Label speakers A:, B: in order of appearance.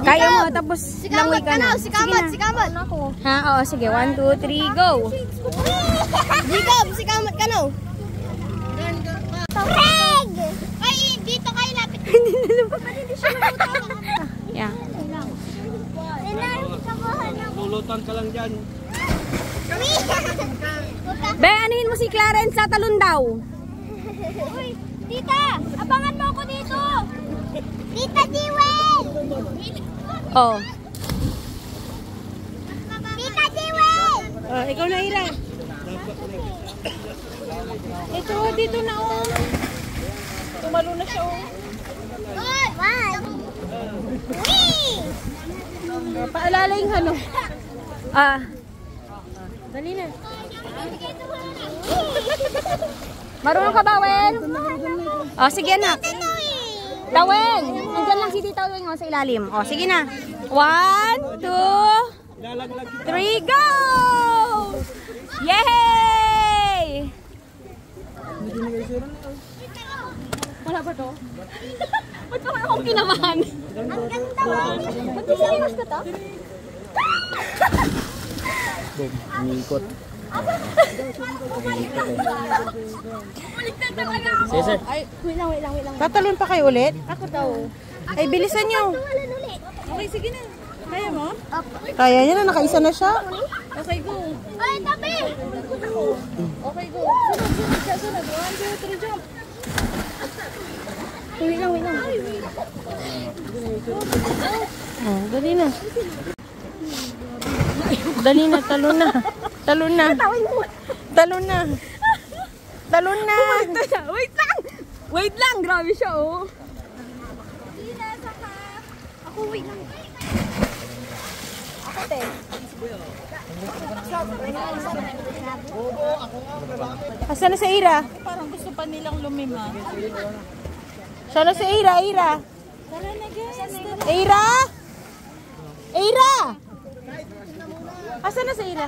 A: Kaya mo, tapos langoy ka na.
B: Sikamot.
A: Ha? Oo, sige. 1, 2, 3, go!
B: Jacob, sikamot ka na. Greg! Ay, dito kayo lapit. Hindi siya lulutan.
A: Yeah.
C: Lulutan ka lang dyan.
A: Be, anuhin mo si Clarence sa talon daw.
B: Uy, tita, abangan mo ako dito. Tita Jewel!
A: Oh.
B: Tita Jewel!
A: Ikaw na, Ira. Ito, dito na, oh. Tumalo na siya, oh.
B: Uy! Wee!
A: Paalala yung halo. Dali na. Marunong ka ba, Wen? Oh, sige na. Taweng! Nandiyan lang si Tita Taweng sa ilalim. Oh, sige na. 1, 2, 3, go! Yay! Wala ba to? Ba't pa akong kinamahan?
B: Ang ganda mo.
A: Ba't di siniwas ka to?
C: Umikot.
A: Sige, sir. Ay, wait lang.
D: Tatalon pa kayo ulit?
A: Ako daw.
D: Ay, bilisan nyo.
A: Okay, sige na. Kaya mo?
D: Kaya niya na, nakaisa na siya.
A: Okay, go.
B: Ay, tabi!
A: Okay, go. Sunod. 1, 2, 3, jump. Wait lang.
D: Oh, dali na. Dali na, talon na. Talon na.
A: Wait lang. Grabe siya, oh.
B: Ako, wait lang.
D: Asan na si Ira?
A: Parang gusto pa nilang lumima.
D: Siya na si Ira.
A: Tara na, guys.
D: Ira! Asan na si Ira?